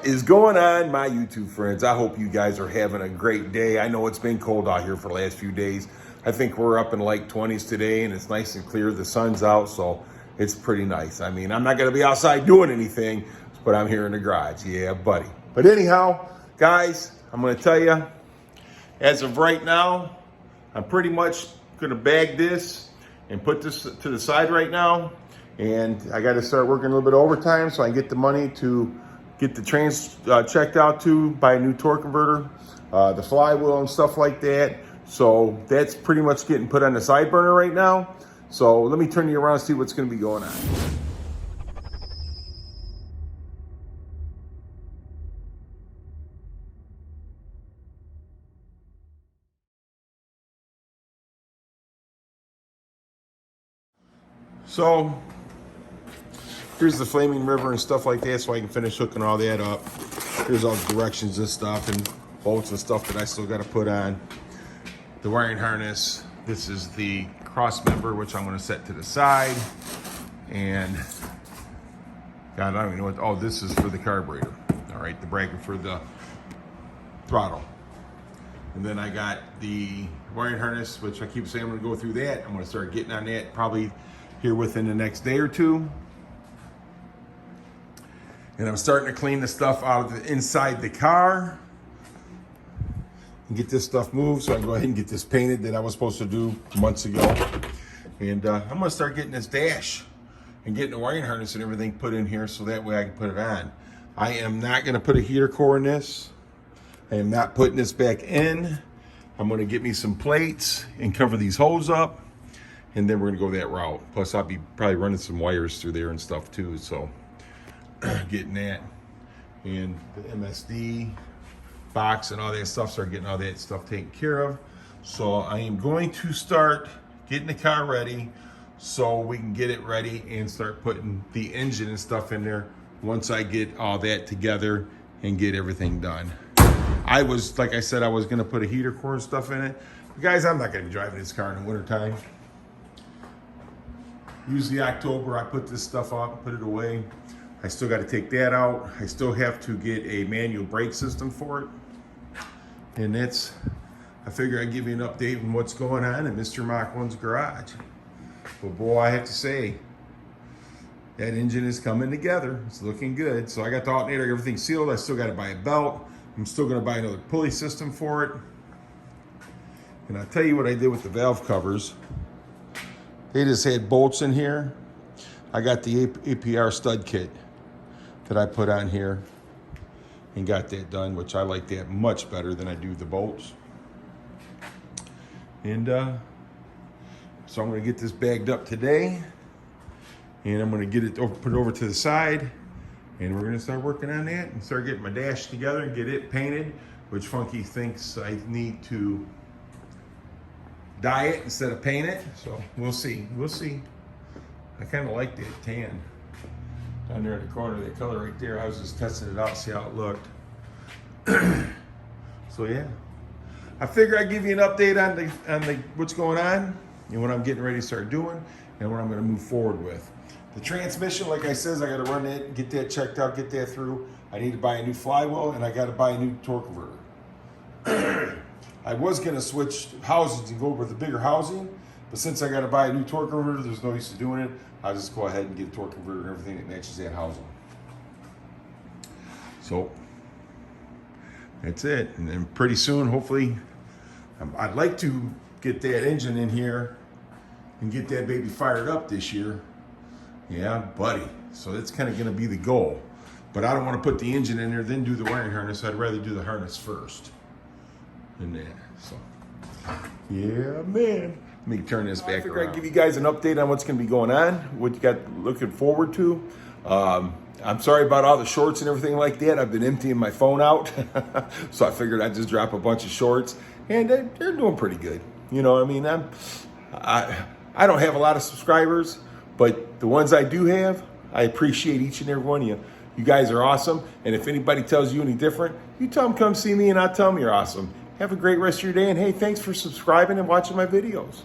What is going on, my YouTube friends? I hope you guys are having a great day. I know it's been cold out here for the last few days. I think we're up in like 20s today, and it's nice and clear. The sun's out, so it's pretty nice. I mean, I'm not going to be outside doing anything, but I'm here in the garage. Yeah, buddy. But anyhow, guys, I'm going to tell you, as of right now, I'm pretty much going to bag this and put this to the side right now. And I got to start working a little bit of overtime so I can get the money to get the trains checked out to buy a new torque converter, the flywheel and stuff like that. So that's pretty much getting put on the side burner right now. So let me turn you around and see what's going to be going on. So here's the flaming river and stuff like that, so I can finish hooking all that up. Here's all the directions and stuff and bolts and stuff that I still got to put on. The wiring harness. This is the cross member, which I'm going to set to the side. And God, I don't even know what. Oh, this is for the carburetor. All right, the bracket for the throttle. And then I got the wiring harness, which I keep saying I'm going to go through that. I'm going to start getting on that probably here within the next day or two. And I'm starting to clean the stuff out of the inside the car and get this stuff moved so I can go ahead and get this painted that I was supposed to do months ago. And I'm gonna start getting this dash and getting the wiring harness and everything put in here so that way I can put it on. I am not gonna put a heater core in this. I am not putting this back in. I'm gonna get me some plates and cover these holes up, and then we're gonna go that route. Plus I'll be probably running some wires through there and stuff too, so getting that. And the MSD box and all that stuff, start getting all that stuff taken care of. So I am going to start getting the car ready so we can get it ready and start putting the engine and stuff in there once I get all that together and get everything done. I was, like I said, I was gonna put a heater core and stuff in it. But guys, I'm not gonna be driving this car in the wintertime. Usually October, I put this stuff up, put it away. I still got to take that out. I still have to get a manual brake system for it. And that's, I figure I'd give you an update on what's going on in Mr. Mach 1's garage. But boy, I have to say, that engine is coming together. It's looking good. So I got the alternator, everything sealed. I still got to buy a belt. I'm still going to buy another pulley system for it. And I'll tell you what I did with the valve covers. They just had bolts in here. I got the APR stud kit that I put on here and got that done, which I like that much better than I do the bolts. And so I'm going to get this bagged up today, and I'm going to get it put it over to the side, and we're going to start working on that and start getting my dash together and get it painted, which Funky thinks I need to dye it instead of paint it. So we'll see. I kind of like that tan down there in the corner, that color right there. I was just testing it out, see how it looked. So yeah, I figure I'd give you an update on the what's going on and what I'm getting ready to start doing and what I'm going to move forward with. The transmission, like I said, I got to run it, get that checked out, get that through. I need to buy a new flywheel, and I got to buy a new torque converter. I was going to switch housings and go with the bigger housing, but since I got to buy a new torque converter, there's no use to doing it. I'll just go ahead and get a torque converter and everything that matches that housing. So that's it. And then pretty soon, hopefully, I'd like to get that engine in here and get that baby fired up this year. Yeah, buddy. So that's kind of going to be the goal. But I don't want to put the engine in there, then do the wiring harness. I'd rather do the harness first than that. So, yeah, man. Let me turn this back around. I'd give you guys an update on what's going to be going on, what you got looking forward to. I'm sorry about all the shorts and everything like that. I've been emptying my phone out, so I figured I'd just drop a bunch of shorts, and they're doing pretty good. You know what I mean? I don't have a lot of subscribers, but the ones I do have, I appreciate each and every one of you. You guys are awesome, and if anybody tells you any different, you tell them come see me, and I'll tell them you're awesome. Have a great rest of your day, and hey, thanks for subscribing and watching my videos.